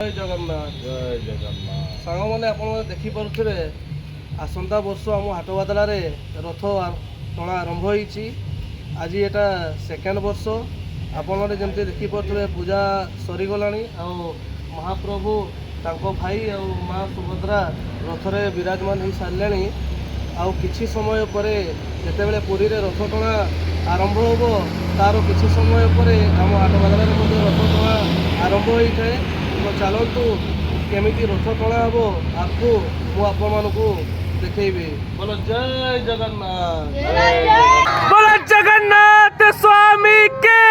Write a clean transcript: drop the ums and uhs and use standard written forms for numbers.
ଜୟ ଜଗନ୍ନାଥ। ଜୟ ଜଗନ୍ନାଥ। ସାଙ୍ଗମାନେ ଆପଣମାନେ ଦେଖିପାରୁଥିବେ ଆସନ୍ତା ବର୍ଷ ଆମ ହାଟବାଦଳାରେ ରଥ ଟଣା ଆରମ୍ଭ ହୋଇଛି। ଆଜି ଏଟା ସେକେଣ୍ଡ ବର୍ଷ। ଆପଣମାନେ ଯେମିତି ଦେଖିପାରୁଥିବେ ପୂଜା ସରିଗଲାଣି ଆଉ ମହାପ୍ରଭୁ ତାଙ୍କ ଭାଇ ଆଉ ମା ସୁଭଦ୍ରା ରଥରେ ବିରାଜମାନ ହୋଇସାରିଲେଣି। ଆଉ କିଛି ସମୟ ପରେ ଯେତେବେଳେ ପୁରୀରେ ରଥ ଟଣା ଆରମ୍ଭ ହେବ ତାର କିଛି ସମୟ ପରେ ଆମ ହାଟବାଦଳାରେ ମଧ୍ୟ ରଥ ଟଣା ଆରମ୍ଭ ହୋଇଥାଏ। ତ ଚାଲନ୍ତୁ କେମିତି ରଥ ଟଣା ହେବ ଆଗକୁ ମୁଁ ଆପଣମାନଙ୍କୁ ଦେଖେଇବି। ବୋଲ ଜୟ ଜଗନ୍ନାଥ। बोलो जगन्नाथ स्वामी के।